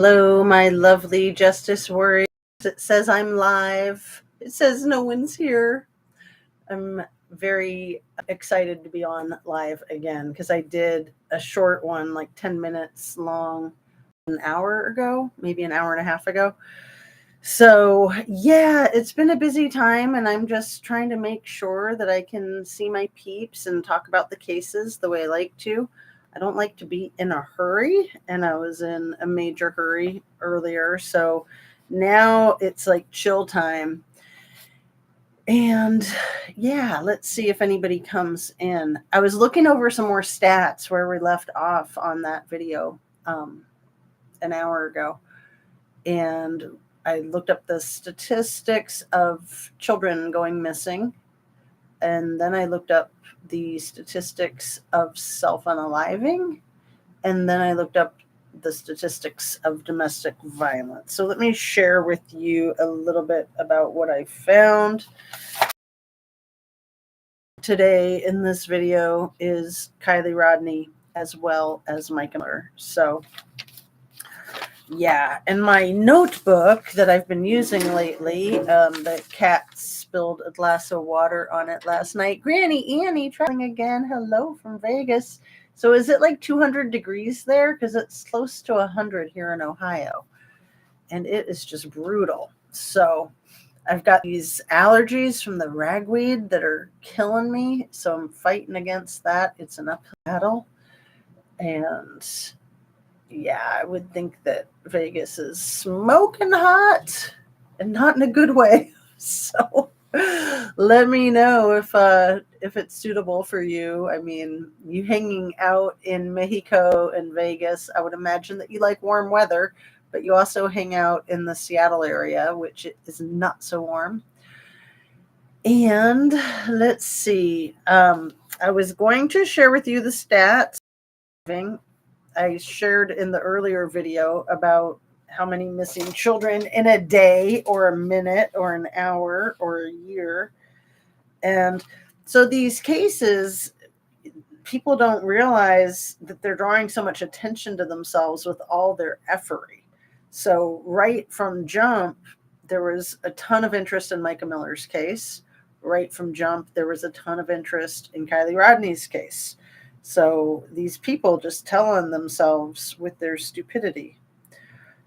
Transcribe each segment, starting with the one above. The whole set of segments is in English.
Hello, my lovely Justice Warriors. It says I'm live. It says no one's here. I'm very excited to be on live again because I did a short one, like 10 minutes long, an hour ago, maybe an hour and a half ago. So, yeah, it's been a busy time, and I'm just trying to make sure that I can see my peeps and talk about the cases the way I like to. I don't like to be in a hurry, and I was in a major hurry earlier. So now it's like chill time. And yeah, let's see if anybody comes in. I was looking over some more stats where we left off on that video an hour ago. And I looked up the statistics of children going missing. And then I looked up the statistics of self-unaliving. And then I looked up the statistics of domestic violence. So let me share with you a little bit about what I found. Today in this video is Kiely Rodni as well as Micah Miller. So yeah, in my notebook that I've been using lately, the cat spilled a glass of water on it last night. Granny Annie traveling again. Hello from Vegas. So is it like 200 degrees there? Because it's close to 100 here in Ohio. And it is just brutal. So I've got these allergies from the ragweed that are killing me. So I'm fighting against that. It's an uphill battle. And yeah, I would think that Vegas is smoking hot and not in a good way. So let me know if it's suitable for you. I mean, you hanging out in Mexico and Vegas, I would imagine that you like warm weather, but you also hang out in the Seattle area, which is not so warm. And let's see. I was going to share with you the stats. I shared in the earlier video about how many missing children in a day or a minute or an hour or a year. And so these cases, people don't realize that they're drawing so much attention to themselves with all their efforting. So right from jump, there was a ton of interest in Micah Miller's case. Right from jump, there was a ton of interest in Kiely Rodni's case. So these people just tell on themselves with their stupidity.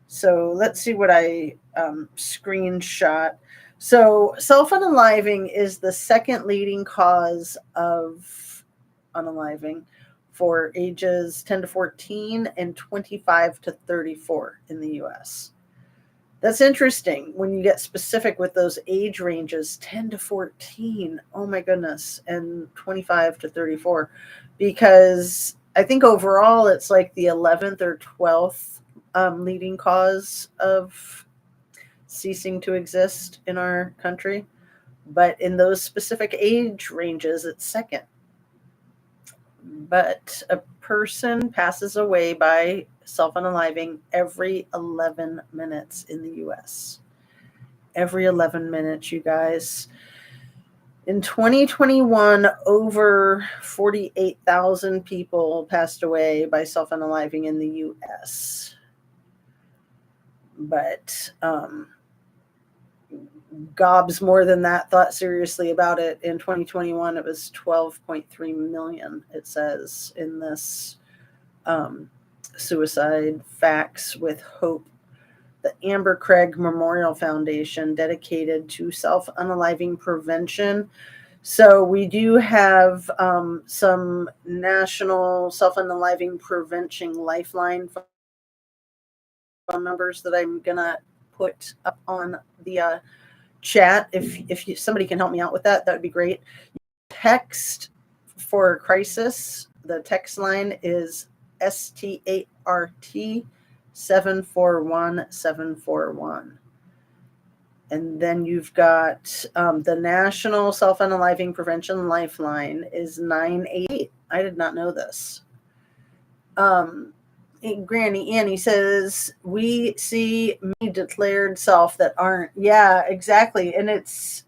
So let's see what I screenshot. So self-unaliving is the second leading cause of unaliving for ages 10 to 14 and 25 to 34 in the US. That's interesting when you get specific with those age ranges, 10 to 14, oh my goodness, and 25 to 34, because I think overall it's like the 11th or 12th leading cause of ceasing to exist in our country. But in those specific age ranges, it's second. But a person passes away by self-unaliving every 11 minutes in the US. Every 11 minutes, you guys. In 2021, over 48,000 people passed away by self-unaliving in the US. But gobs more than that thought seriously about it. In 2021, it was 12.3 million, it says in this Suicide Facts with Hope, the Amber Craig Memorial Foundation, dedicated to self-unaliving prevention. So we do have some national self-unaliving prevention lifeline phone numbers that I'm gonna put up on the chat. If somebody can help me out with that, that would be great. Text for crisis. The text line is START 741-741. And then you've got the National Self-Unaliving Prevention Lifeline is 988. I did not know this. Granny Annie says, we see me declared self that aren't. Yeah, exactly. And it's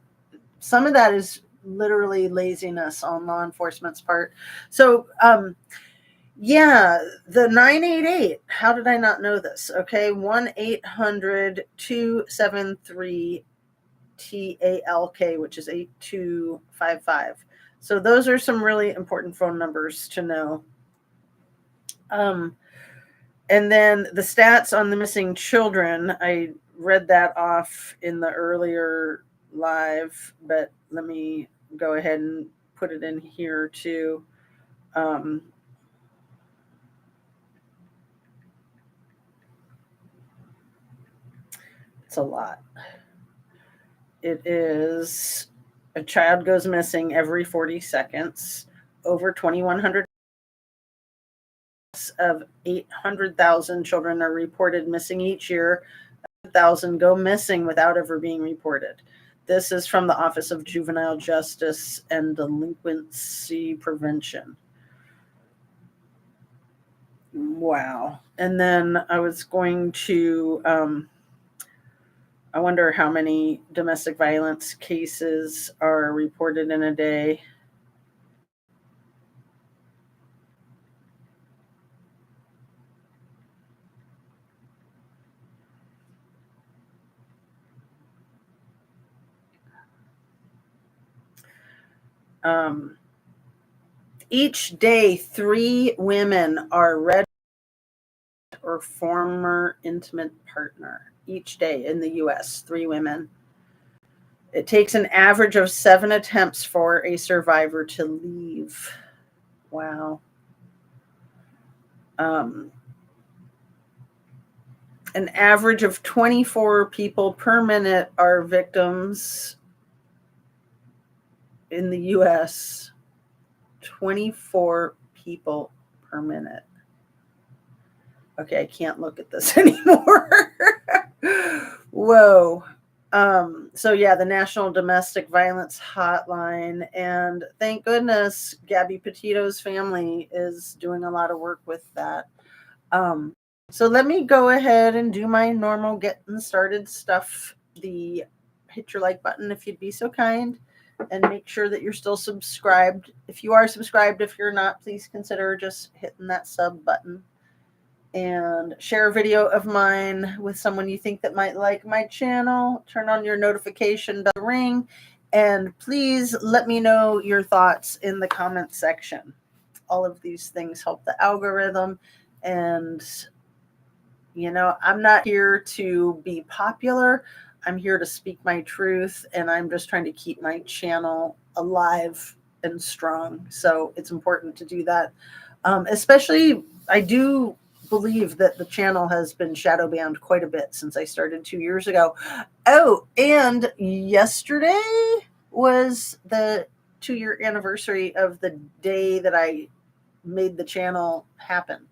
some of that is literally laziness on law enforcement's part. So Yeah, the 988. How did I not know this? Okay, 1-800-273-TALK, which is 8255. So those are some really important phone numbers to know. And then the stats on the missing children, I read that off in the earlier live, but let me go ahead and put it in here too. It's a lot. It is a child goes missing every 40 seconds. Over 2,100 of 800,000 children are reported missing each year. 1,000 go missing without ever being reported. This is from the Office of Juvenile Justice and Delinquency Prevention. Wow. And then I was going to, I wonder how many domestic violence cases are reported in a day. Each day, 3 women are read or former intimate partner. Each day in the US, 3 women. It takes an average of 7 attempts for a survivor to leave. Wow. An average of 24 people per minute are victims in the US. 24 people per minute. Okay, I can't look at this anymore. Whoa. So yeah, the National Domestic Violence Hotline, and thank goodness Gabby Petito's family is doing a lot of work with that. So let me go ahead and do my normal getting started stuff. The hit your like button if you'd be so kind, and make sure that you're still subscribed. If you are subscribed, if you're not, please consider just hitting that sub button. And share a video of mine with someone you think that might like my channel. Turn on your notification bell ring, and please let me know your thoughts in the comment section. All of these things help the algorithm, and I'm not here to be popular. I'm here to speak my truth, and I'm just trying to keep my channel alive and strong. So it's important to do that. Especially, I do believe that the channel has been shadow banned quite a bit since I started 2 years ago. Oh, and yesterday was the 2-year anniversary of the day that I made the channel happen.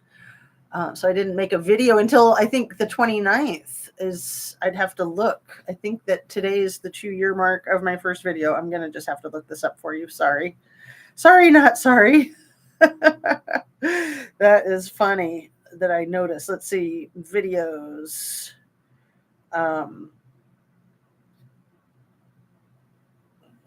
So I didn't make a video until I think the 29th is, I'd have to look. I think that today is the 2-year mark of my first video. I'm going to just have to look this up for you. Sorry. Sorry, not sorry. That is funny that I noticed. Let's see, videos. And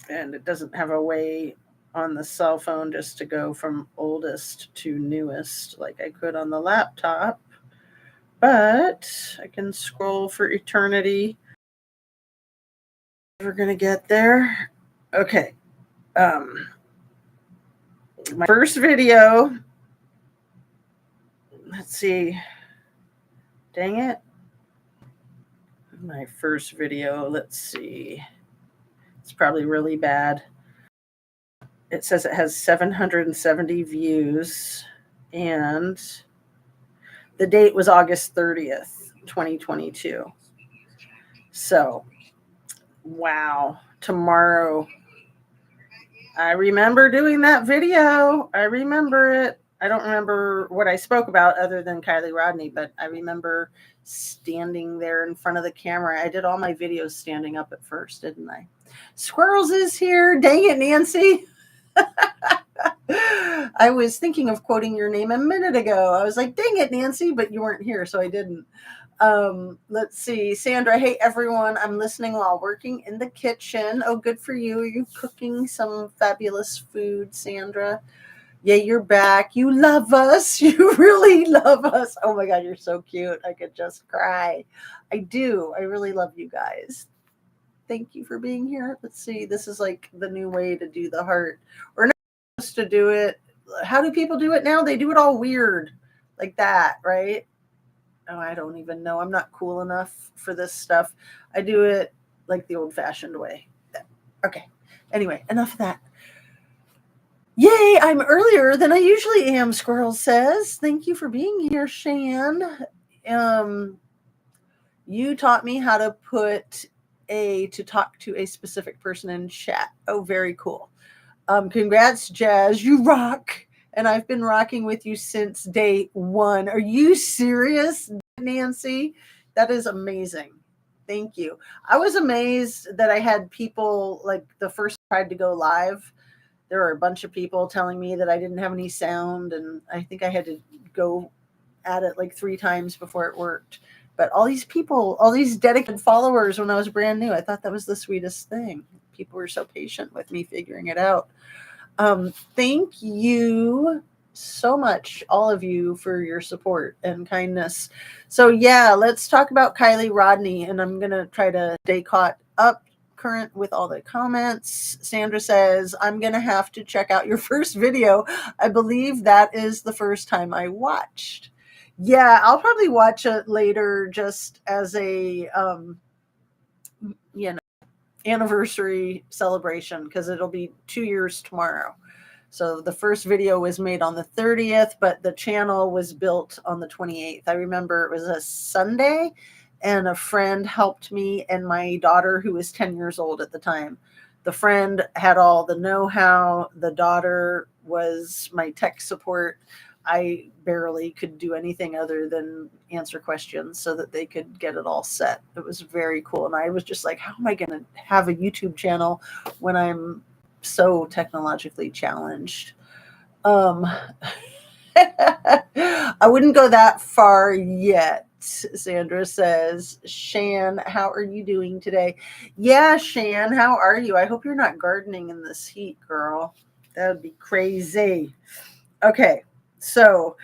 it doesn't have a way on the cell phone just to go from oldest to newest like I could on the laptop. But I can scroll for eternity. We're going to get there. Okay. My first video. Let's see. Dang it. My first video. Let's see. It's probably really bad. It says it has 770 views, and the date was August 30th, 2022. So, wow. Tomorrow. I remember doing that video. I remember it. I don't remember what I spoke about other than Kylie Rodney, but I remember standing there in front of the camera. I did all my videos standing up at first, didn't I? Squirrels is here. Dang it, Nancy. I was thinking of quoting your name a minute ago. I was like, dang it, Nancy, but you weren't here, so I didn't. Let's see. Sandra, hey, everyone. I'm listening while working in the kitchen. Oh, good for you. Are you cooking some fabulous food, Sandra? Yeah, you're back. You love us. You really love us. Oh my God, you're so cute. I could just cry. I do. I really love you guys. Thank you for being here. Let's see. This is like the new way to do the heart. We're not supposed to do it. How do people do it now? They do it all weird like that, right? Oh, I don't even know. I'm not cool enough for this stuff. I do it like the old fashioned way. Okay. Anyway, enough of that. Yay, I'm earlier than I usually am, Squirrel says. Thank you for being here, Shan. Um, you taught me how to to talk to a specific person in chat. Oh, very cool. Congrats, Jazz. You rock. And I've been rocking with you since day one. Are you serious, Nancy? That is amazing. Thank you. I was amazed that I had people like the first tried to go live. There were a bunch of people telling me that I didn't have any sound, and I think I had to go at it like 3 times before it worked. But all these people, all these dedicated followers when I was brand new, I thought that was the sweetest thing. People were so patient with me figuring it out. Thank you so much, all of you, for your support and kindness. So yeah, let's talk about Kylie Rodney, and I'm gonna try to stay caught up current with all the comments. Sandra says, I'm gonna have to check out your first video. I believe that is the first time I watched. Yeah, I'll probably watch it later just as a you know, anniversary celebration because it'll be 2 years tomorrow. So the first video was made on the 30th, but the channel was built on the 28th. I remember it was a Sunday, and a friend helped me and my daughter, who was 10 years old at the time. The friend had all the know-how. The daughter was my tech support. I barely could do anything other than answer questions so that they could get it all set. It was very cool. And I was just like, how am I going to have a YouTube channel when I'm so technologically challenged? I wouldn't go that far yet. Sandra says, Shan, how are you doing today? Yeah, Shan, how are you? I hope you're not gardening in this heat, girl. That would be crazy. Okay, so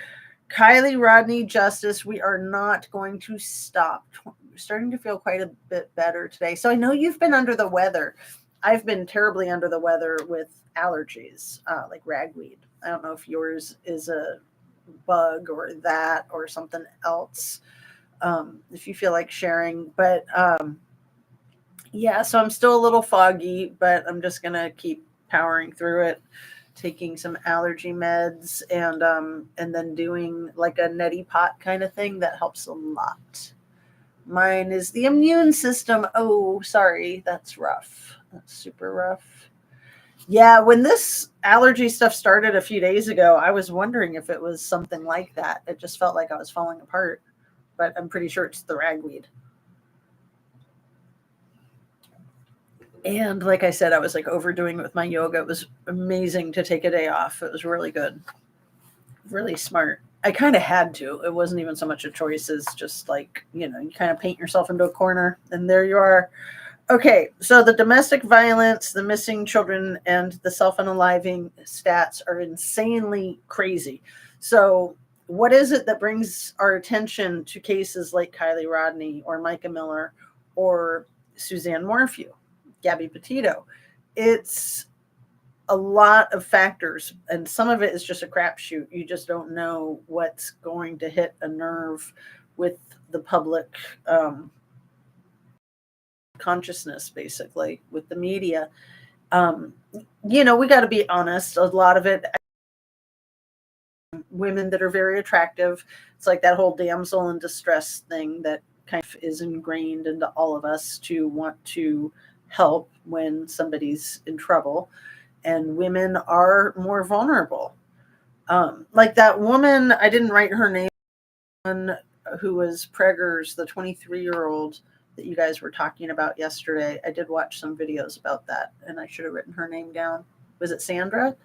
Kylie Rodney Justice, we are not going to stop. We're starting to feel quite a bit better today. So I know you've been under the weather. I've been terribly under the weather with allergies, like ragweed. I don't know if yours is a bug or that or something else. If you feel like sharing, but yeah, so I'm still a little foggy, but I'm just gonna keep powering through it, taking some allergy meds and then doing like a neti pot kind of thing that helps a lot. Mine is the immune system. Oh, sorry, that's rough. That's super rough. Yeah, when this allergy stuff started a few days ago, I was wondering if it was something like that. It just felt like I was falling apart, but I'm pretty sure it's the ragweed. And like I said, I was like overdoing it with my yoga. It was amazing to take a day off. It was really good. Really smart. I kind of had to. It wasn't even so much a choice as just like, you kind of paint yourself into a corner and there you are. Okay, so the domestic violence, the missing children, and the self-unaliving stats are insanely crazy. So what is it that brings our attention to cases like Kylie Rodney or Micah Miller or Suzanne Morphew, Gabby Petito? It's a lot of factors, and some of it is just a crapshoot. You just don't know what's going to hit a nerve with the public consciousness, basically, with the media. We got to be honest. A lot of it, women that are very attractive. It's like that whole damsel in distress thing that kind of is ingrained into all of us to want to help when somebody's in trouble. And women are more vulnerable. Like that woman, I didn't write her name, who was Preggers, the 23-year-old that you guys were talking about yesterday. I did watch some videos about that, and I should have written her name down. Was it Sandra?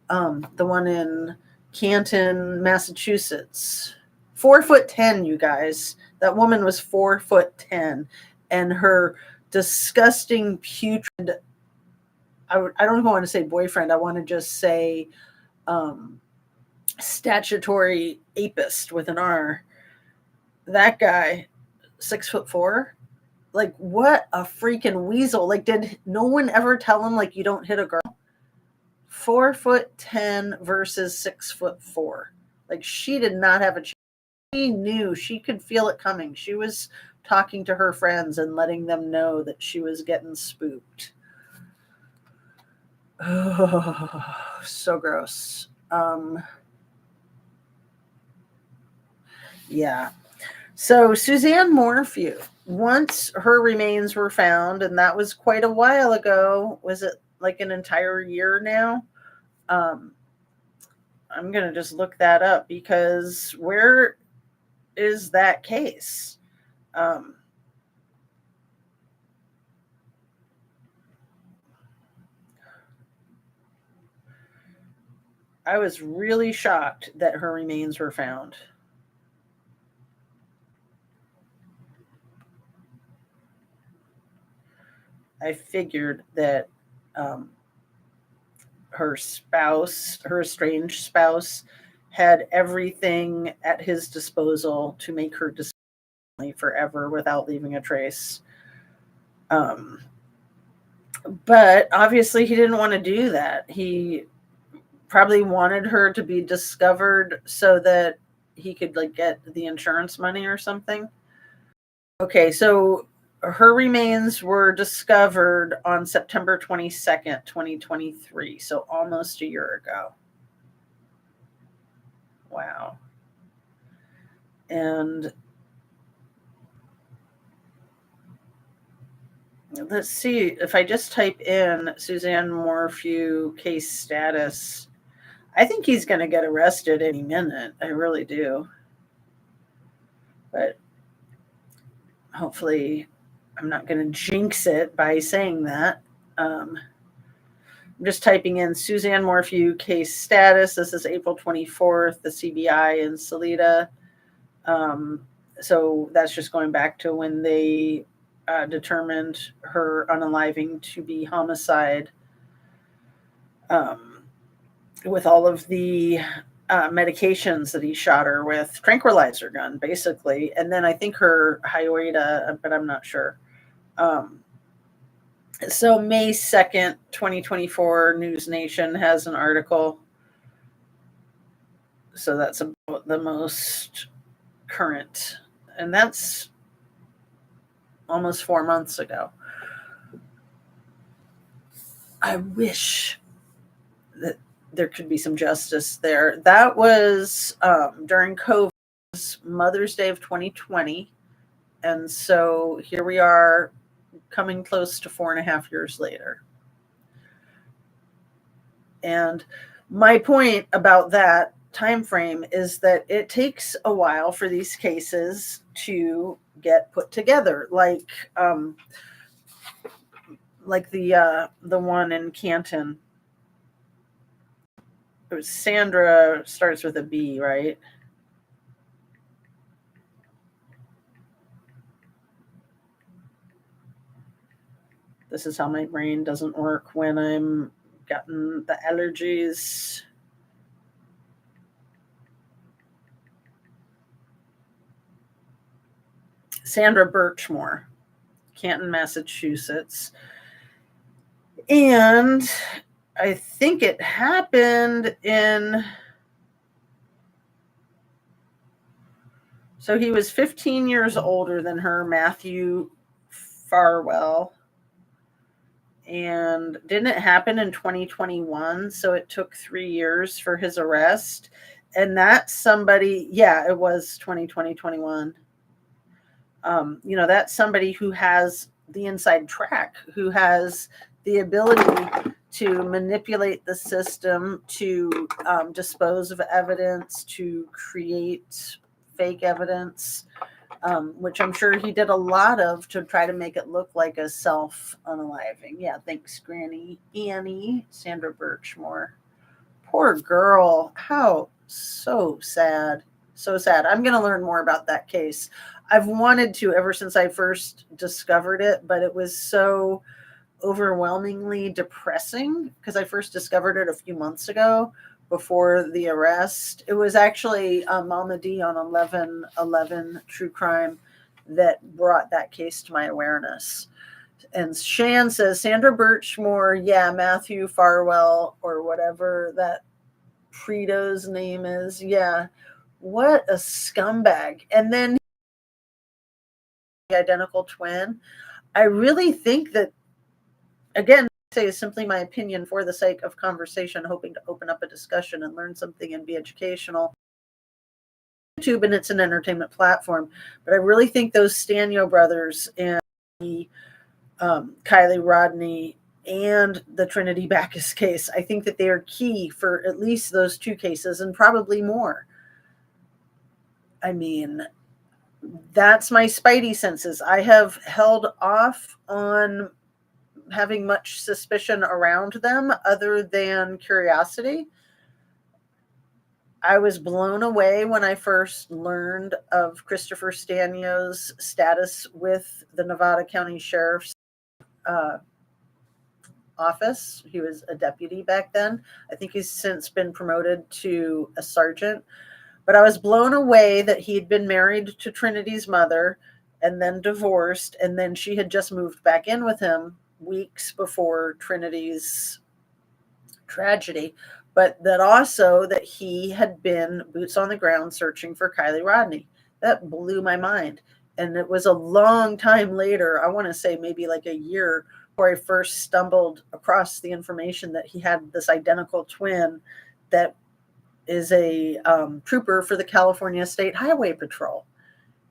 The one in Canton, Massachusetts. 4'10", you guys. That woman was 4'10", and her disgusting, putrid, I don't even want to say boyfriend. I want to just say statutory apist with an R. That guy, 6'4". Like, what a freaking weasel. Like, did no one ever tell him, like, you don't hit a girl? 4'10" versus 6'4". Like, she did not have a chance. She knew, she could feel it coming. She was talking to her friends and letting them know that she was getting spooked. Oh, so gross. Yeah. So Suzanne Morphew, once her remains were found, and that was quite a while ago. Was it like an entire year now? I'm going to just look that up, because where is that case? I was really shocked that her remains were found. I figured that her spouse, her estranged spouse, had everything at his disposal to make her disappear forever without leaving a trace. But obviously he didn't want to do that. He probably wanted her to be discovered so that he could like get the insurance money or something. Okay, so her remains were discovered on September 22nd, 2023, so almost a year ago. Wow. And let's see, if I just type in Suzanne Morphew case status, I think he's going to get arrested any minute. I really do. But hopefully I'm not going to jinx it by saying that. I'm just typing in Suzanne Morphew case status. This is April 24th, the CBI in Salida. So that's just going back to when they determined her unaliving to be homicide, with all of the medications that he shot her with, tranquilizer gun, basically. And then I think her Hyoida, but I'm not sure. So May 2nd, 2024, News Nation has an article. So that's about the most current. And that's almost 4 months ago. I wish that there could be some justice there. That was during COVID, Mother's Day of 2020. And so here we are, coming close to 4.5 years later. And my point about that time frame is that it takes a while for these cases to get put together, like the one in Canton. It was Sandra, starts with a B, right? This is how my brain doesn't work when I'm gotten the allergies. Sandra Birchmore, Canton, Massachusetts. And I think it happened in... So he was 15 years older than her, Matthew Farwell. And didn't it happen in 2021? So it took 3 years for his arrest. And that's somebody, yeah, it was 2021. That's somebody who has the inside track, who has the ability to manipulate the system, to dispose of evidence, to create fake evidence, which I'm sure he did a lot of to try to make it look like a self-unaliving. Yeah, thanks, Granny Annie. Sandra Birchmore. Poor girl. How so sad. So sad. I'm going to learn more about that case. I've wanted to ever since I first discovered it, but it was so overwhelmingly depressing because I first discovered it a few months ago. before the arrest. It was actually Mama D on 1111 True Crime that brought that case to my awareness. And Shan says, Sandra Birchmore, yeah, Matthew Farwell, or whatever that Prito's name is. Yeah, what a scumbag. And then the identical twin. I really think that, again, say is simply my opinion for the sake of conversation, hoping to open up a discussion and learn something and be educational. YouTube, and it's an entertainment platform, but I really think those Stanio brothers and the Kylie Rodney and the Trinity Backus case, I think that they are key for at least those two cases and probably more. I mean, that's my spidey senses. I have held off on having much suspicion around them other than curiosity. I was blown away when I first learned of Christopher Stanio's status with the Nevada County Sheriff's office. He was a deputy back then. I think he's since been promoted to a sergeant. But I was blown away that he had been married to Trinity's mother and then divorced, and then she had just moved back in with him weeks before Trinity's tragedy, but that also that he had been boots on the ground searching for Kylie Rodney. That blew my mind. And it was a long time later, I want to say maybe like a year, where I first stumbled across the information that he had this identical twin that is a trooper for the California State Highway Patrol,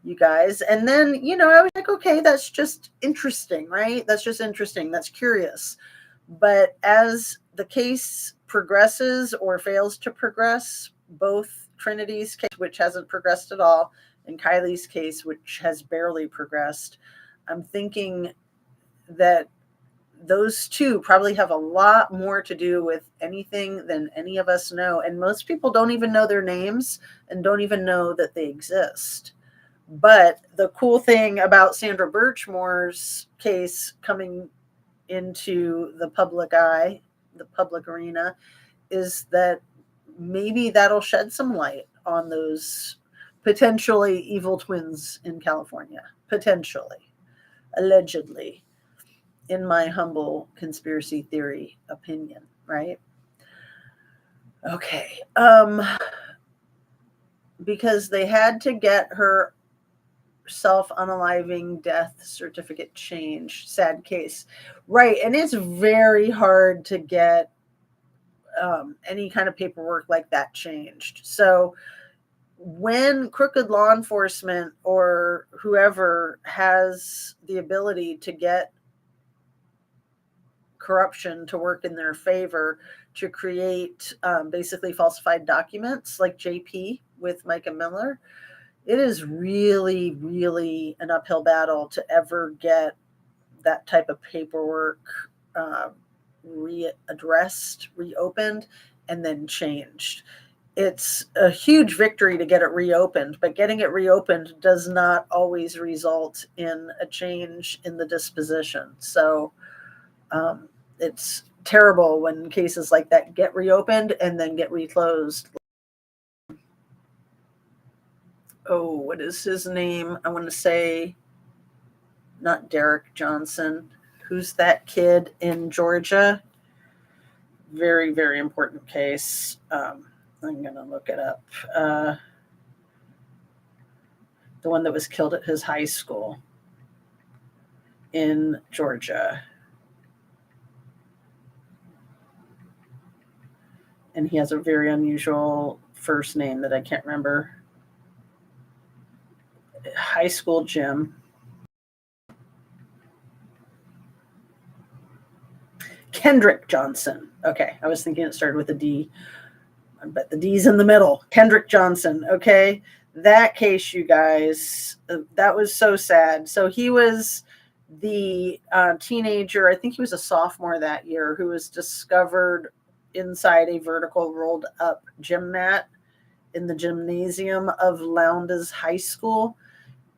you guys. And then, I was like, okay, that's just interesting, right? That's just interesting. That's curious. But as the case progresses or fails to progress, both Trinity's case, which hasn't progressed at all, and Kylie's case, which has barely progressed, I'm thinking that those two probably have a lot more to do with anything than any of us know. And most people don't even know their names and don't even know that they exist. But the cool thing about Sandra Birchmore's case coming into the public eye, the public arena, is that maybe that'll shed some light on those potentially evil twins in California. Potentially, allegedly, in my humble conspiracy theory opinion, right? Okay. Because they had to get her self-unaliving death certificate changed. Sad case. Right. And it's very hard to get any kind of paperwork like that changed. So when crooked law enforcement or whoever has the ability to get corruption to work in their favor to create basically falsified documents like JP with Micah Miller, it is really, really an uphill battle to ever get that type of paperwork readdressed, reopened, and then changed. It's a huge victory to get it reopened, but getting it reopened does not always result in a change in the disposition. So it's terrible when cases like that get reopened and then get reclosed. Oh, what is his name? I want to say not Derek Johnson. Who's that kid in Georgia? Very, very important case. I'm going to look it up. The one that was killed at his high school in Georgia. And he has a very unusual first name that I can't remember. High school Jim. Kendrick Johnson. Okay, I was thinking it started with a D, but the D's in the middle. Kendrick Johnson. Okay, that case, you guys, that was so sad. So he was the teenager, I think he was a sophomore that year, who was discovered inside a vertical rolled up gym mat in the gymnasium of Lowndes High School.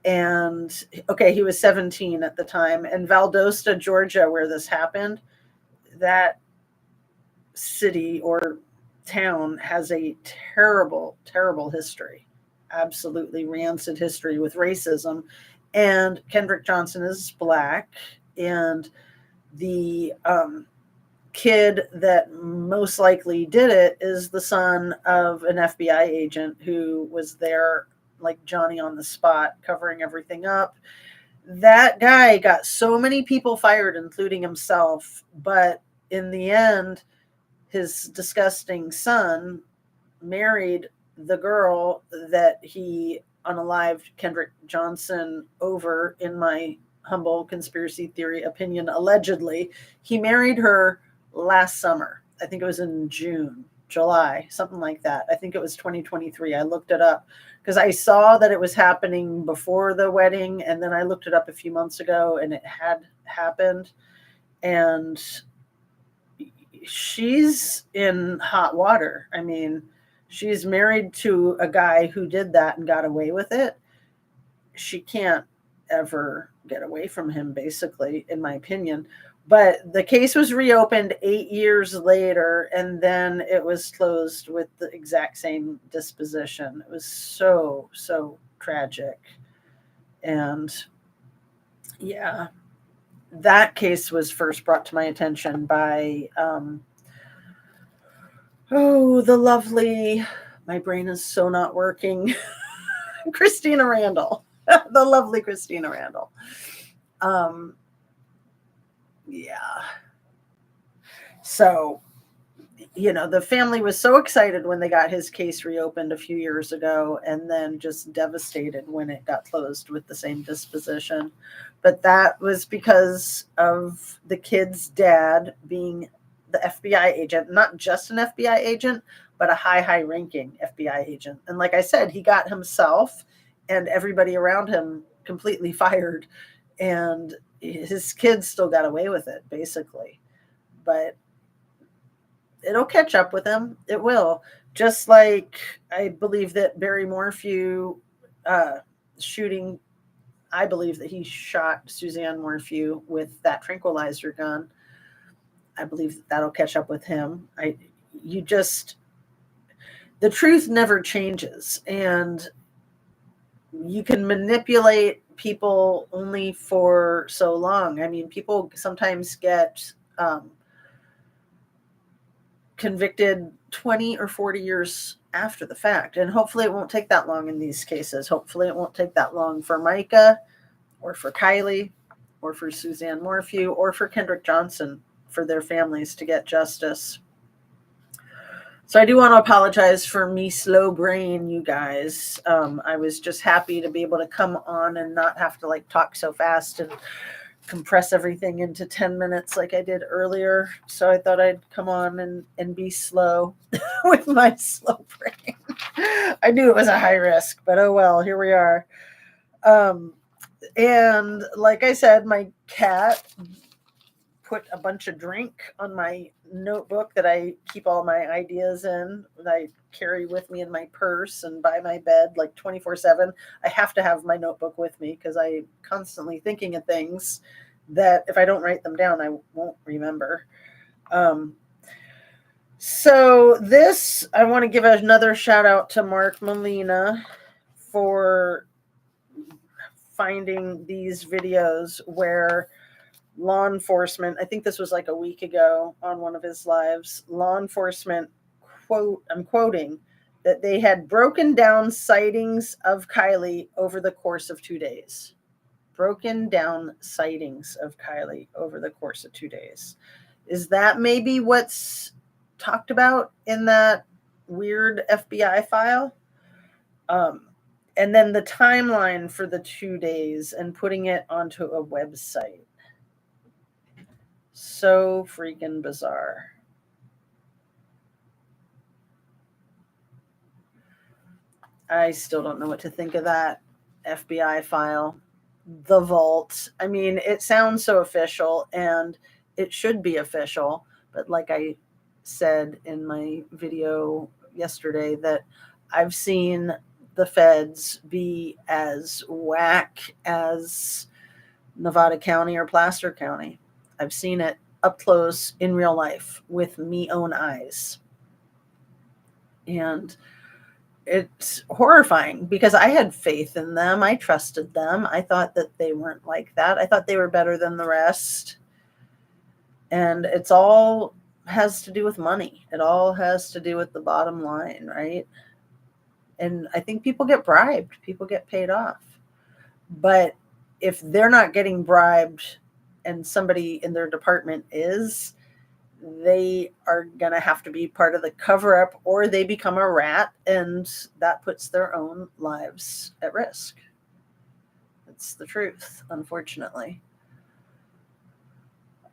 And okay, he was 17 at the time. And Valdosta, Georgia, where this happened, that city or town has a terrible, terrible history, absolutely rancid history with racism. And Kendrick Johnson is Black, and the kid that most likely did it is the son of an FBI agent who was there, like Johnny on the spot, covering everything up. That guy got so many people fired, including himself, but in the end, his disgusting son married the girl that he unalived Kendrick Johnson over, in my humble conspiracy theory opinion, allegedly. He married her last summer. I think it was in June, July, something like that. I think it was 2023. I looked it up because I saw that it was happening before the wedding, and then I looked it up a few months ago and it had happened. And she's in hot water. I mean, she's married to a guy who did that and got away with it. She can't ever get away from him, basically, in my opinion. But the case was reopened 8 years later, and then it was closed with the exact same disposition. It was so, so tragic. And yeah, that case was first brought to my attention by the lovely, my brain is so not working, Christina Randall. The lovely Christina Randall. Yeah. So, the family was so excited when they got his case reopened a few years ago, and then just devastated when it got closed with the same disposition. But that was because of the kid's dad being the FBI agent, not just an FBI agent, but a high ranking FBI agent. And like I said, he got himself and everybody around him completely fired, and his kids still got away with it, basically. But it'll catch up with him. It will. Just like I believe that Barry Morphew shooting, I believe that he shot Suzanne Morphew with that tranquilizer gun. I believe that that'll catch up with him. The truth never changes, and you can manipulate people only for so long. I mean, people sometimes get convicted 20 or 40 years after the fact, and hopefully it won't take that long in these cases. Hopefully it won't take that long for Micah or for Kylie or for Suzanne Morphew or for Kendrick Johnson, for their families to get justice. So I do want to apologize for me slow brain, you guys. I was just happy to be able to come on and not have to talk so fast and compress everything into 10 minutes like I did earlier. So I thought I'd come on and be slow with my slow brain. I knew it was a high risk, but oh well, here we are. And like I said, my cat put a bunch of drink on my notebook that I keep all my ideas in, that I carry with me in my purse and by my bed 24/7. I have to have my notebook with me because I'm constantly thinking of things that if I don't write them down, I won't remember. So this, I want to give another shout out to Mark Molina for finding these videos where law enforcement, I think this was a week ago on one of his lives, law enforcement, I'm quoting, that they had broken down sightings of Kylie over the course of 2 days. Broken down sightings of Kylie over the course of 2 days. Is that maybe what's talked about in that weird FBI file? And then the timeline for the 2 days and putting it onto a website. So freaking bizarre. I still don't know what to think of that FBI file. The vault. I mean, it sounds so official, and it should be official. But like I said in my video yesterday, that I've seen the feds be as whack as Nevada County or Placer County. I've seen it up close in real life with me own eyes. And it's horrifying because I had faith in them. I trusted them. I thought that they weren't like that. I thought they were better than the rest. And it's all has to do with money. It all has to do with the bottom line, right? And I think people get bribed, people get paid off. But if they're not getting bribed and somebody in their department is, they are going to have to be part of the cover up, or they become a rat, and that puts their own lives at risk. It's the truth, unfortunately.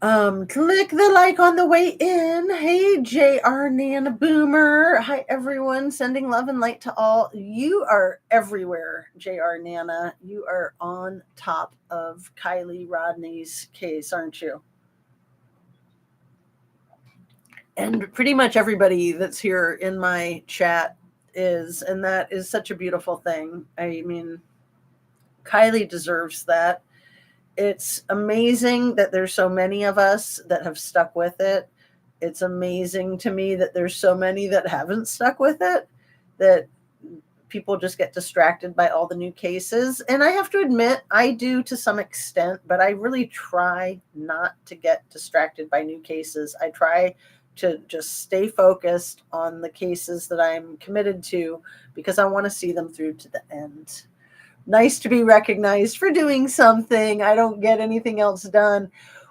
Click the like on the way in. Hey, JR Nana Boomer. Hi, everyone. Sending love and light to all. You are everywhere, JR Nana. You are on top of Kylie Rodney's case, aren't you? And pretty much everybody that's here in my chat is, and that is such a beautiful thing. I mean, Kylie deserves that. It's amazing that there's so many of us that have stuck with it. It's amazing to me that there's so many that haven't stuck with it, that people just get distracted by all the new cases. And I have to admit, I do to some extent, but I really try not to get distracted by new cases. I try to just stay focused on the cases that I'm committed to because I want to see them through to the end. Nice to be recognized for doing something. I don't get anything else done.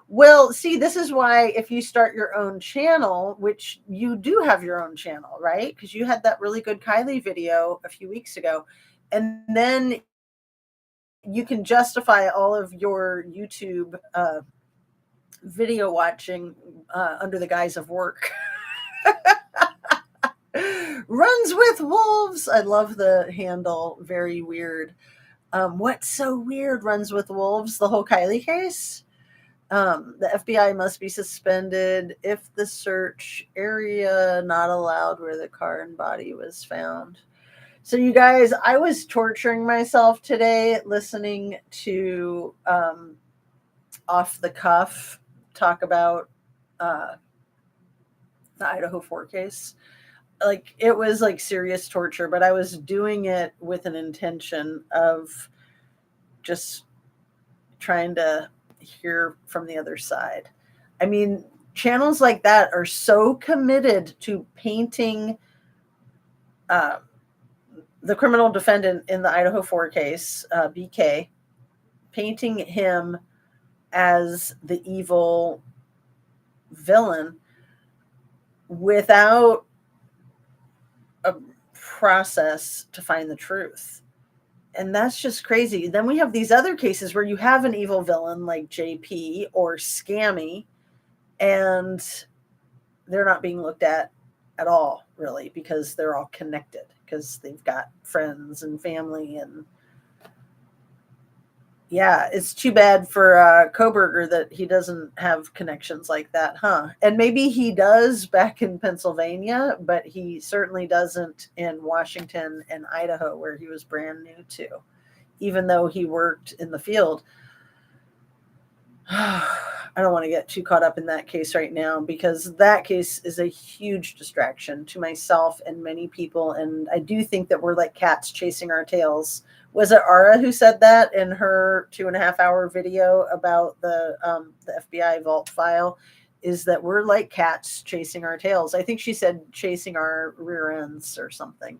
Well, see, this is why if you start your own channel, which you do have your own channel, right? Because you had that really good Kylie video a few weeks ago. And then you can justify all of your YouTube video watching under the guise of work. Runs with wolves. I love the handle. Very weird. What's so weird? Runs with wolves. The whole Kylie case. The FBI must be suspended if the search area not allowed where the car and body was found. So, you guys, I was torturing myself today listening to Off the Cuff talk about the Idaho 4 case. Like, it was like serious torture, but I was doing it with an intention of just trying to hear from the other side. I mean, channels like that are so committed to painting the criminal defendant in the Idaho 4 case, BK, painting him as the evil villain without a process to find the truth. And that's just crazy. Then we have these other cases where you have an evil villain like JP or Scammy, and they're not being looked at all, really, because they're all connected, because they've got friends and family. And yeah, it's too bad for Koberger that he doesn't have connections like that, huh? And maybe he does back in Pennsylvania, but he certainly doesn't in Washington and Idaho, where he was brand new to, even though he worked in the field. I don't want to get too caught up in that case right now, because that case is a huge distraction to myself and many people. And I do think that we're like cats chasing our tails. Was it Ara who said that in her 2.5-hour video about the FBI vault file? Is that we're like cats chasing our tails. I think she said chasing our rear ends or something.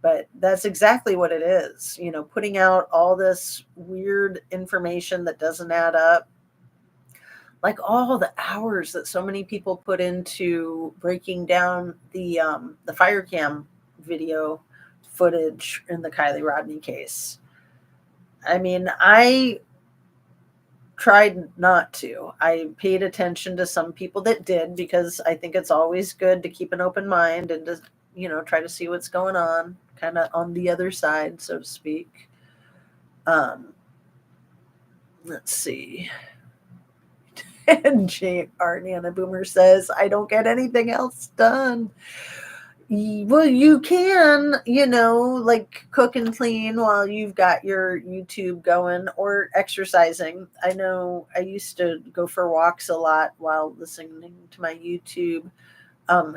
But that's exactly what it is. You know, putting out all this weird information that doesn't add up. Like all the hours that so many people put into breaking down the fire cam video footage in the Kylie Rodney case. I mean, I tried not to. I paid attention to some people that did, because I think it's always good to keep an open mind and to, you know, try to see what's going on, kind of on the other side, so to speak. Let's see. And JR Nana Boomer says, I don't get anything else done. Well, you can, you know, like cook and clean while you've got your YouTube going, or exercising. I know I used to go for walks a lot while listening to my YouTube.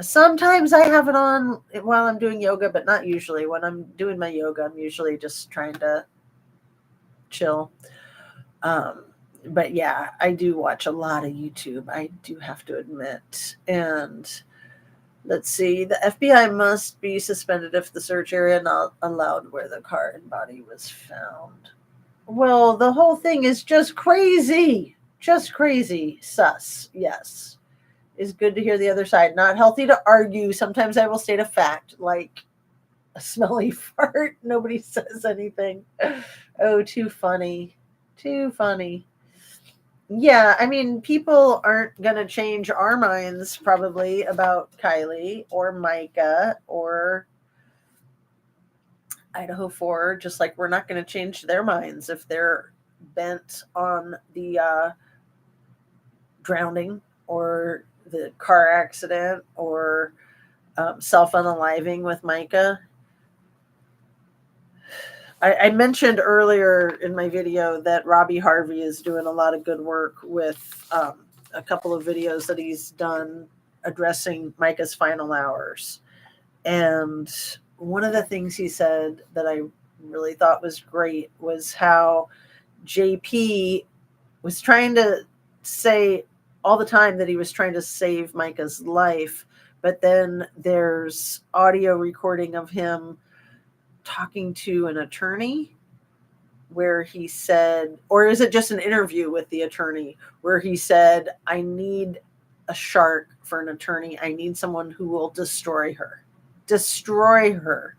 Sometimes I have it on while I'm doing yoga, but not usually. When I'm doing my yoga, I'm usually just trying to chill. Um, but yeah, I do watch a lot of YouTube. I do have to admit. And let's see, the FBI must be suspended if the search area not allowed where the car and body was found. Well, the whole thing is just crazy. Just crazy. Sus. Yes. Is good to hear the other side. Not healthy to argue. Sometimes I will state a fact, like a smelly fart. Nobody says anything. Oh, too funny. Too funny. Yeah, I mean, people aren't going to change our minds probably about Kylie or Micah or Idaho 4, just like we're not going to change their minds if they're bent on the drowning or the car accident or self unaliving with Micah. I mentioned earlier in my video that Robbie Harvey is doing a lot of good work with a couple of videos that he's done addressing Micah's final hours. And one of the things he said that I really thought was great was how JP was trying to say all the time that he was trying to save Micah's life, but then there's audio recording of him talking to an attorney where he said, or is it just an interview with the attorney where he said, I need a shark for an attorney. I need someone who will destroy her. Destroy her.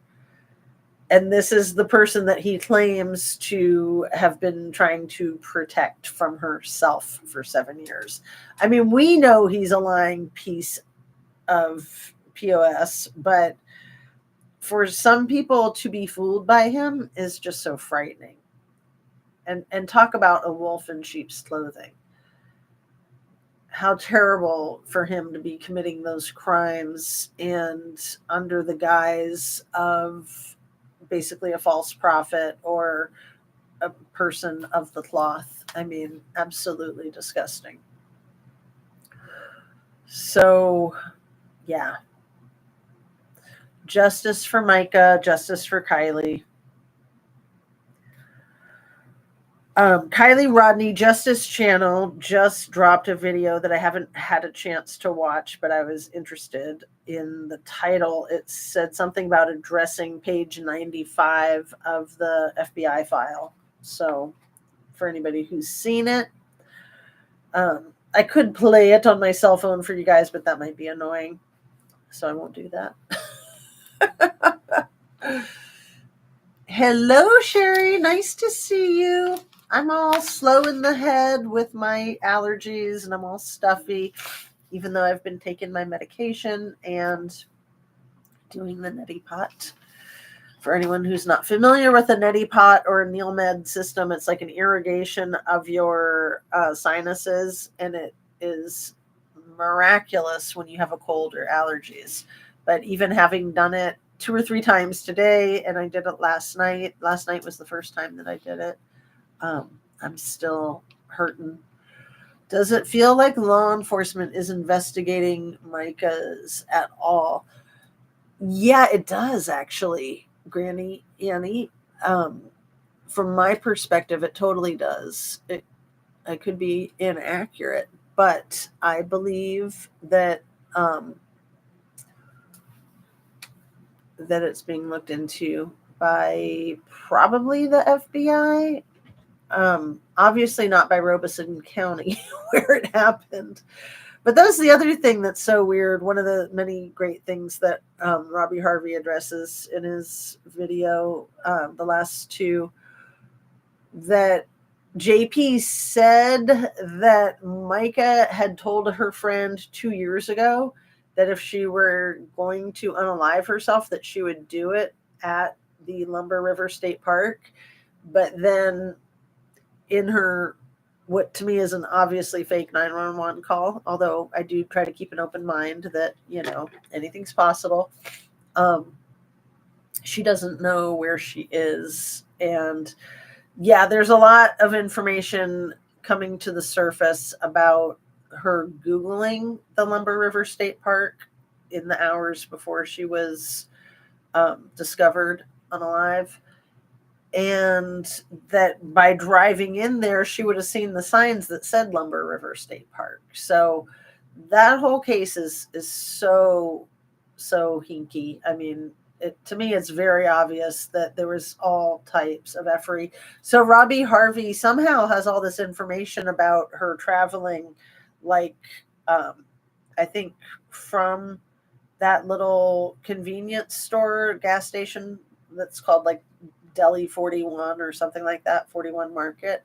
And this is the person that he claims to have been trying to protect from herself for 7 years. I mean, we know he's a lying piece of POS, but for some people to be fooled by him is just so frightening. And talk about a wolf in sheep's clothing. How terrible for him to be committing those crimes and under the guise of basically a false prophet or a person of the cloth. I mean, absolutely disgusting. So, yeah. Justice for Micah, justice for Kylie. Kylie Rodney Justice Channel just dropped a video that I haven't had a chance to watch, but I was interested in the title. It said something about addressing page 95 of the FBI file. So for anybody who's seen it, I could play it on my cell phone for you guys, but that might be annoying. So I won't do that. Hello, Sherry. Nice to see you. I'm all slow in the head with my allergies and I'm all stuffy, even though I've been taking my medication and doing the neti pot. For anyone who's not familiar with a neti pot or a NeilMed system, it's like an irrigation of your sinuses, and it is miraculous when you have a cold or allergies. But even having done it 2 or 3 times today, and I did it last night. Last night was the first time that I did it. I'm still hurting. Does it feel like law enforcement is investigating Micah's at all? Yeah, it does actually, Granny Annie. From my perspective, it totally does. I could be inaccurate, but I believe that that it's being looked into by probably the FBI. Obviously not by Robeson County where it happened. But that's the other thing that's so weird. One of the many great things that Robbie Harvey addresses in his video, the last 2, that JP said that Micah had told her friend 2 years ago that if she were going to unalive herself, that she would do it at the Lumber River State Park. But then in her, what to me is an obviously fake 911 call, although I do try to keep an open mind that, anything's possible. She doesn't know where she is. And yeah, there's a lot of information coming to the surface about her Googling the Lumber River State Park in the hours before she was discovered unalive. And that by driving in there, she would have seen the signs that said Lumber River State Park. So that whole case is so hinky. I mean, to me, it's very obvious that there was all types of effery. So Robbie Harvey somehow has all this information about her traveling, like I think from that little convenience store gas station that's called like Deli 41 or something like that, 41 Market,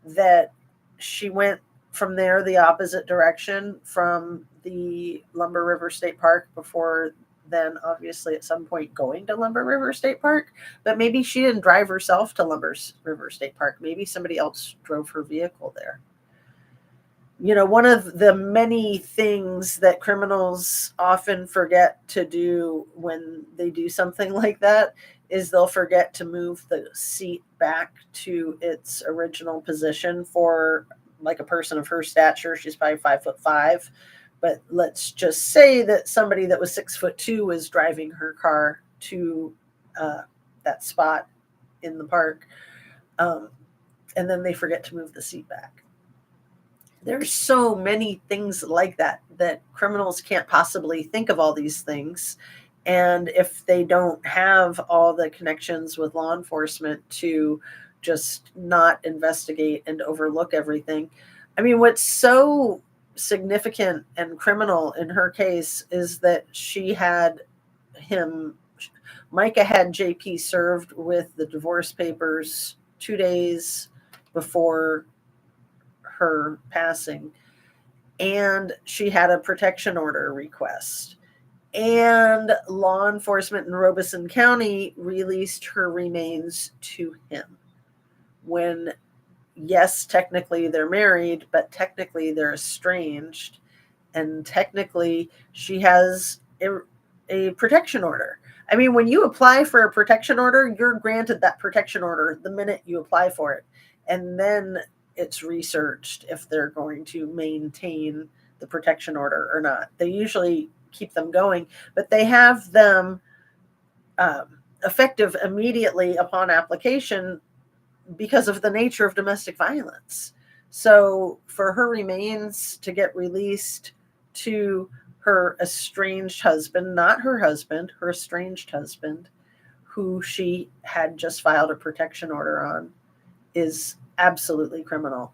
that she went from there the opposite direction from the Lumber River State Park before then obviously at some point going to Lumber River State Park. But maybe she didn't drive herself to Lumber River State Park. Maybe somebody else drove her vehicle there. You know, one of the many things that criminals often forget to do when they do something like that is they'll forget to move the seat back to its original position for like a person of her stature. She's probably 5'5", but let's just say that somebody that was 6'2" was driving her car to that spot in the park, and then they forget to move the seat back. There's so many things like that criminals can't possibly think of all these things. And if they don't have all the connections with law enforcement to just not investigate and overlook everything. I mean, what's so significant and criminal in her case is that she had Micah had JP served with the divorce papers 2 days before her passing, and she had a protection order request, and law enforcement in Robeson County released her remains to him when, yes, technically they're married, but technically they're estranged, and technically she has a protection order. I mean, when you apply for a protection order, you're granted that protection order the minute you apply for it, and then it's researched if they're going to maintain the protection order or not. They usually keep them going, but they have them effective immediately upon application because of the nature of domestic violence. So for her remains to get released to her estranged husband, not her husband, her estranged husband, who she had just filed a protection order on, is absolutely criminal.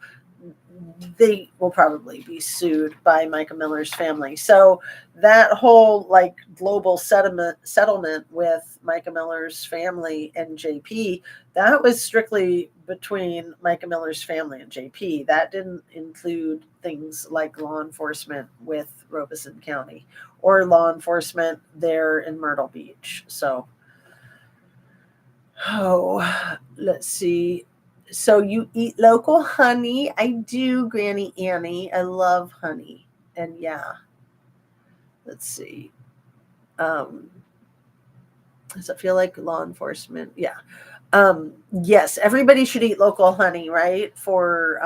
They will probably be sued by Micah Miller's family. So that whole like global settlement with Micah Miller's family and JP, that was strictly between Micah Miller's family and JP. That didn't include things like law enforcement with Robeson County or law enforcement there in Myrtle Beach. So, let's see. So you eat local honey? I do, Granny Annie. I love honey. And yeah, let's see. Does it feel like law enforcement? Yeah. Yes, everybody should eat local honey, right? For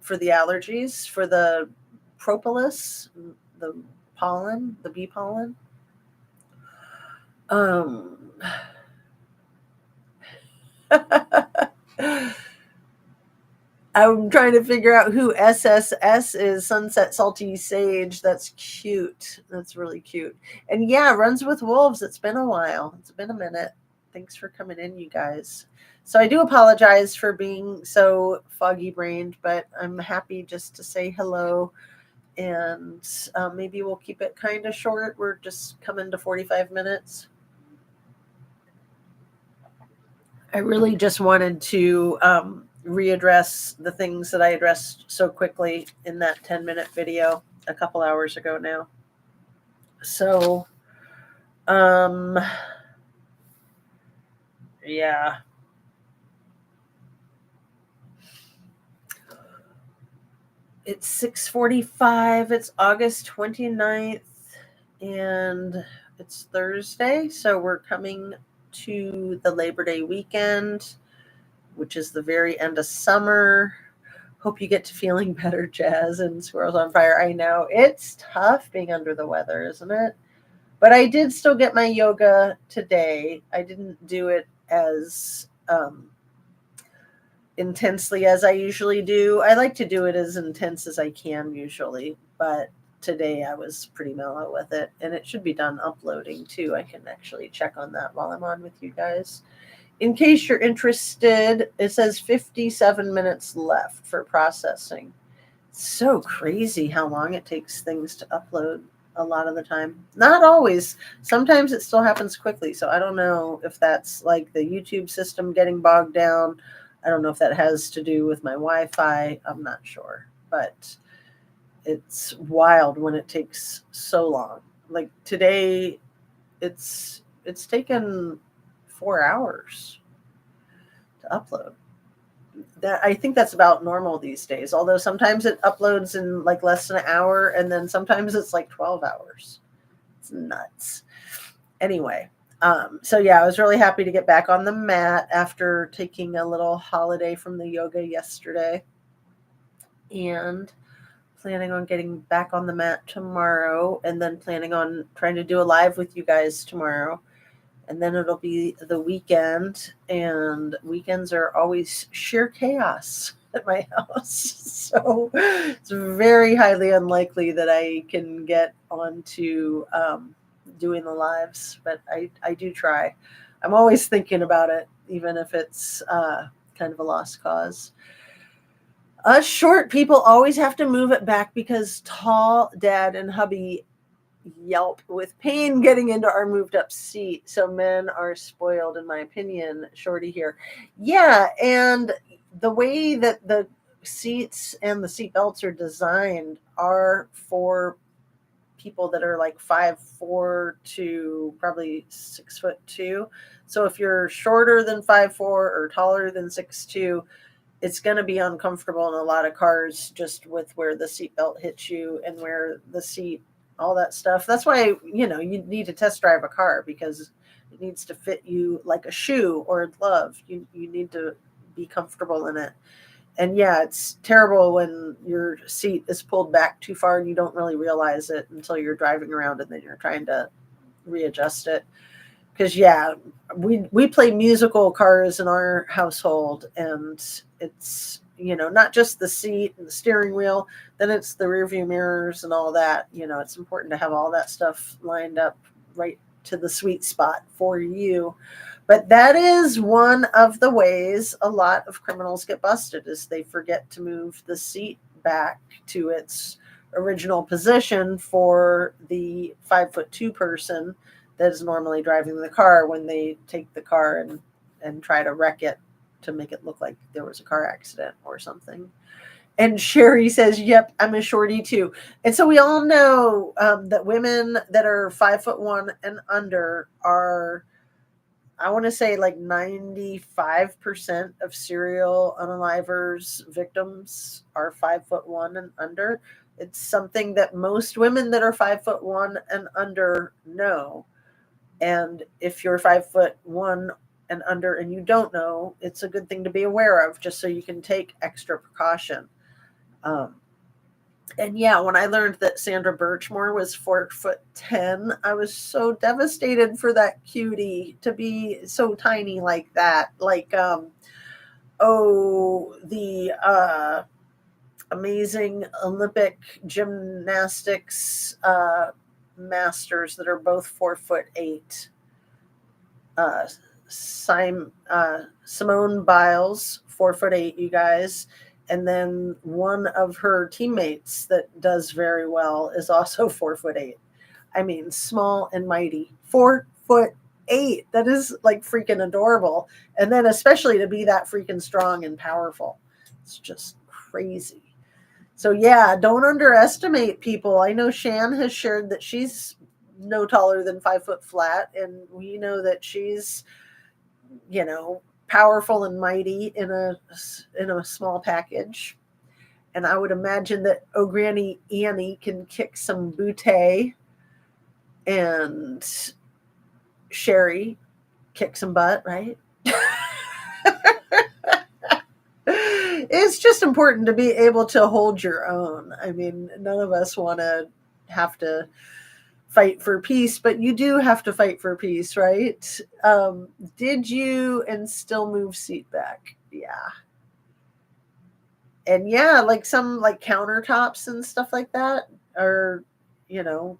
the allergies, for the propolis, the pollen, the bee pollen. I'm trying to figure out who SSS is. Sunset Salty Sage. That's cute. That's really cute. And yeah, Runs with Wolves. It's been a while. It's been a minute. Thanks for coming in, you guys. So I do apologize for being so foggy brained, but I'm happy just to say hello. And maybe we'll keep it kind of short. We're just coming to 45 minutes. I really just wanted to readdress the things that I addressed so quickly in that 10-minute video a couple hours ago now. So, yeah. It's 6:45. It's August 29th, and it's Thursday. So we're coming to the Labor Day weekend, which is the very end of summer. Hope you get to feeling better, Jazz and Squirrels on Fire. I know it's tough being under the weather, isn't it? But I did still get my yoga today. I didn't do it as intensely as I usually do. I like to do it as intense as I can usually, but today I was pretty mellow with it, and it should be done uploading too. I can actually check on that while I'm on with you guys. In case you're interested, it says 57 minutes left for processing. So crazy how long it takes things to upload a lot of the time. Not always. Sometimes it still happens quickly. So I don't know if that's like the YouTube system getting bogged down. I don't know if that has to do with my Wi-Fi. I'm not sure. But it's wild when it takes so long. Like today it's taken 4 hours to upload. That I think that's about normal these days. Although sometimes it uploads in like less than an hour, and then sometimes it's like 12 hours. It's nuts. Anyway, so yeah, I was really happy to get back on the mat after taking a little holiday from the yoga yesterday, and planning on getting back on the mat tomorrow, and then planning on trying to do a live with you guys tomorrow. And then it'll be the weekend, and weekends are always sheer chaos at my house. So it's very highly unlikely that I can get onto doing the lives, but I do try. I'm always thinking about it, even if it's kind of a lost cause. Us short people always have to move it back because tall dad and hubby yelp with pain getting into our moved up seat. So men are spoiled, in my opinion. Shorty here. Yeah, and the way that the seats and the seat belts are designed are for people that are like 5'4" to probably 6'2". So if you're shorter than 5'4" or taller than 6'2", it's going to be uncomfortable in a lot of cars, just with where the seatbelt hits you and where the seat, all that stuff. That's why, you need to test drive a car, because it needs to fit you like a shoe or a glove. You need to be comfortable in it. And yeah, it's terrible when your seat is pulled back too far and you don't really realize it until you're driving around and then you're trying to readjust it. Because yeah, we play musical cars in our household, and it's not just the seat and the steering wheel, then it's the rear view mirrors and all that. It's important to have all that stuff lined up right to the sweet spot for you. But that is one of the ways a lot of criminals get busted, is they forget to move the seat back to its original position for the 5'2" person that is normally driving the car, when they take the car and try to wreck it to make it look like there was a car accident or something. And Sherry says, yep, I'm a shorty too. And so we all know that women that are 5'1" and under are, I want to say, like 95% of serial unalivers victims are 5'1" and under. It's something that most women that are 5'1" and under know. And if you're 5'1" and under and you don't know, it's a good thing to be aware of, just so you can take extra precaution. And yeah, when I learned that Sandra Birchmore was 4'10", I was so devastated for that cutie to be so tiny like that. Like, the amazing Olympic gymnastics masters that are both 4'8". Simone Biles, 4'8", you guys. And then one of her teammates that does very well is also 4'8". I mean, small and mighty. 4'8". That is like freaking adorable. And then especially to be that freaking strong and powerful. It's just crazy. So yeah, don't underestimate people. I know Shan has shared that she's no taller than 5 foot flat, and we know that she's, powerful and mighty in a small package. And I would imagine that Granny Annie can kick some booty, and Sherry kick some butt, right? It's just important to be able to hold your own. I mean, none of us want to have to fight for peace, but you do have to fight for peace, right? Did you and still move seat back? Yeah. And yeah, like some like countertops and stuff like that are, you know,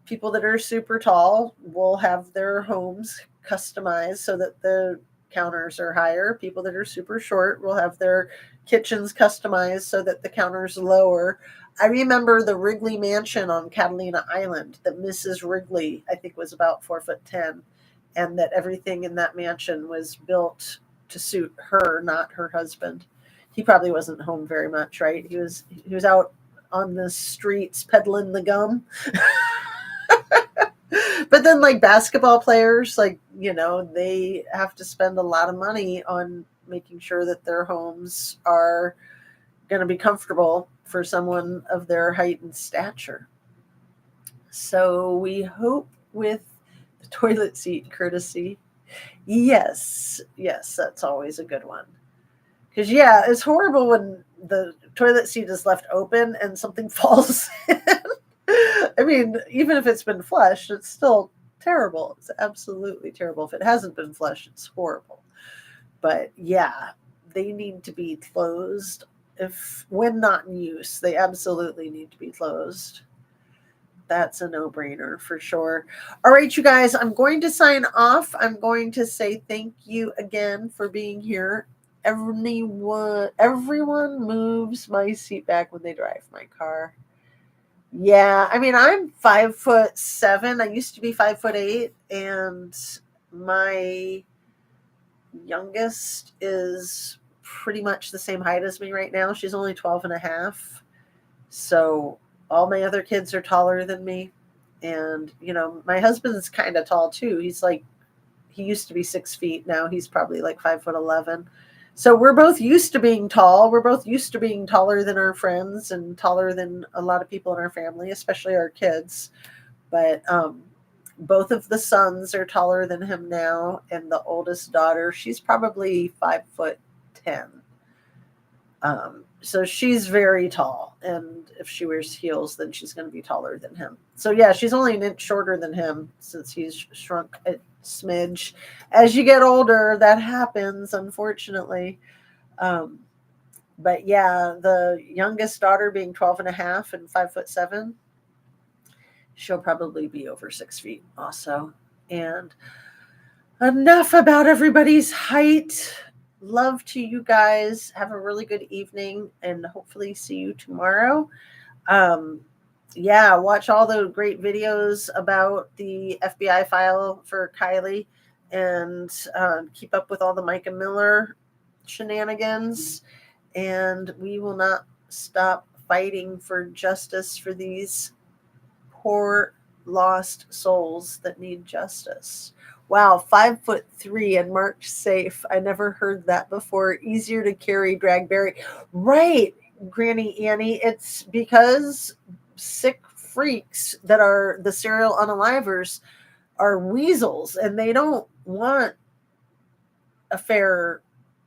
people that are super tall will have their homes customized so that the counters are higher. People that are super short will have their kitchens customized so that the counters lower. I remember the Wrigley Mansion on Catalina Island that Mrs. Wrigley, I think, was about 4'10", and that everything in that mansion was built to suit her, not her husband. He probably wasn't home very much, right? He was out on the streets peddling the gum. But then like basketball players, like, they have to spend a lot of money on making sure that their homes are going to be comfortable for someone of their height and stature. So we hope with the toilet seat courtesy. Yes, that's always a good one. Because, yeah, it's horrible when the toilet seat is left open and something falls in. I mean, even if it's been flushed, it's still terrible. It's absolutely terrible. If it hasn't been flushed, it's horrible. But yeah, they need to be closed. When not in use, they absolutely need to be closed. That's a no-brainer for sure. All right, you guys, I'm going to sign off. I'm going to say thank you again for being here. Everyone moves my seat back when they drive my car. Yeah, I mean, I'm 5'7". I used to be 5'8", and my youngest is pretty much the same height as me right now. She's only 12 and a half. So all my other kids are taller than me. And, my husband's kind of tall too. He used to be 6 feet. Now he's probably like 5'11". So we're both used to being tall. We're both used to being taller than our friends and taller than a lot of people in our family, especially our kids. But both of the sons are taller than him now, and the oldest daughter, she's probably 5'10". So she's very tall, and if she wears heels, then she's going to be taller than him. So yeah, she's only an inch shorter than him since he's shrunk a smidge. As you get older, that happens, unfortunately. But yeah, the youngest daughter being 12 and a half and 5'7", she'll probably be over 6 feet also. And enough about everybody's height. Love to you guys. Have a really good evening and hopefully see you tomorrow. Yeah, watch all the great videos about the FBI file for Kylie, and keep up with all the Micah Miller shenanigans. And we will not stop fighting for justice for these poor lost souls that need justice. Wow, 5'3" and marked safe. I never heard that before. Easier to carry, dragberry. Right, Granny Annie. It's because sick freaks that are the serial unalivers are weasels, and they don't want a fair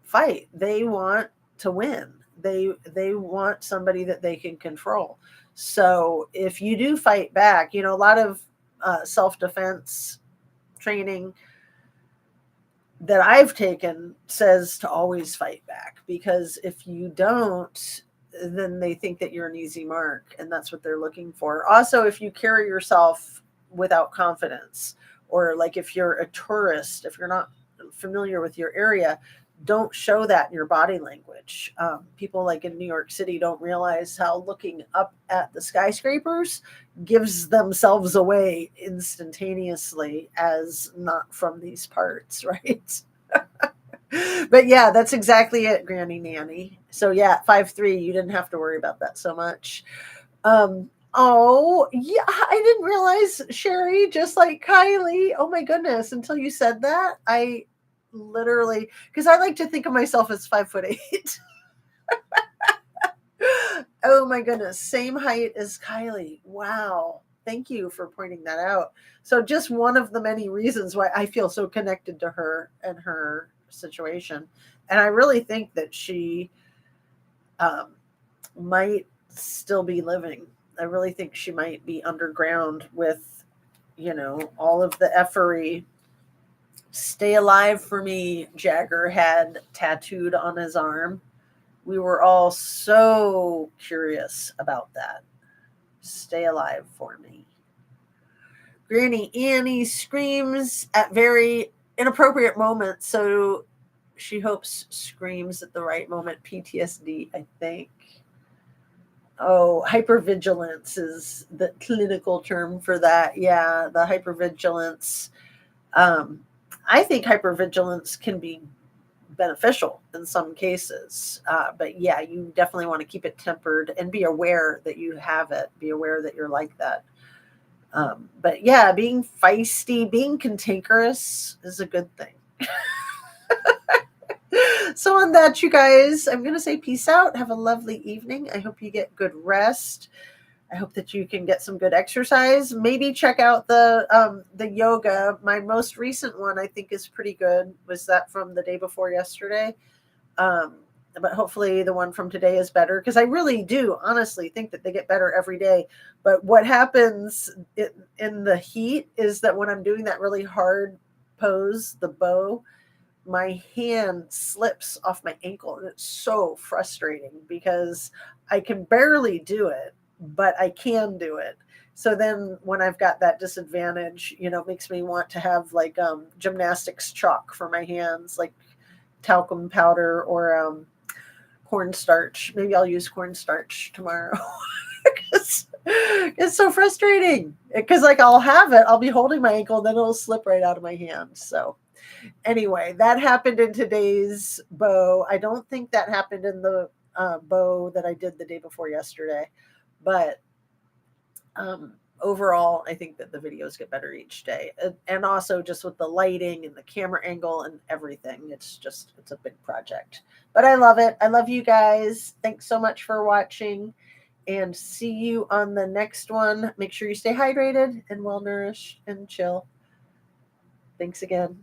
fight. They want to win. They want somebody that they can control. So if you do fight back, a lot of self-defense training that I've taken says to always fight back, because if you don't, then they think that you're an easy mark, and that's what they're looking for. Also, if you carry yourself without confidence, or like if you're a tourist, if you're not familiar with your area, don't show that in your body language. People like in New York City don't realize how looking up at the skyscrapers gives themselves away instantaneously as not from these parts, right? But yeah, that's exactly it, Granny Nanny. So yeah, 5'3", you didn't have to worry about that so much. Oh, yeah, I didn't realize, Sherry, just like Kylie. Oh my goodness, until you said that, I literally, because I like to think of myself as 5'8". Oh my goodness, same height as Kylie. Wow. Thank you for pointing that out. So just one of the many reasons why I feel so connected to her and her situation. And I really think that she might still be living. I really think she might be underground with all of the effery. Stay Alive for Me, Jagger had tattooed on his arm. We were all so curious about that. Stay Alive for Me. Granny Annie screams at very inappropriate moments, so she hopes screams at the right moment. PTSD, I think. Oh, hypervigilance is the clinical term for that. Yeah, the hypervigilance. Um, I think hypervigilance can be beneficial in some cases. But yeah, you definitely want to keep it tempered and be aware that you have it. Be aware that you're like that. But yeah, being feisty, being cantankerous is a good thing. So on that, you guys, I'm going to say peace out. Have a lovely evening. I hope you get good rest. I hope that you can get some good exercise. Maybe check out the yoga. My most recent one, I think, is pretty good. Was that from the day before yesterday? But hopefully the one from today is better, because I really do honestly think that they get better every day. But what happens in the heat is that when I'm doing that really hard pose, the bow, my hand slips off my ankle, and it's so frustrating because I can barely do it, but I can do it. So then when I've got that disadvantage, it makes me want to have like gymnastics chalk for my hands, like talcum powder or cornstarch. Maybe I'll use cornstarch tomorrow. It's so frustrating because like I'll be holding my ankle and then it'll slip right out of my hand. So anyway, that happened in today's bow. I don't think that happened in the bow that I did the day before yesterday, but overall, I think that the videos get better each day, and also just with the lighting and the camera angle and everything. It's a big project, but I love it. I love you guys. Thanks so much for watching, and see you on the next one. Make sure you stay hydrated and well nourished and chill. Thanks again.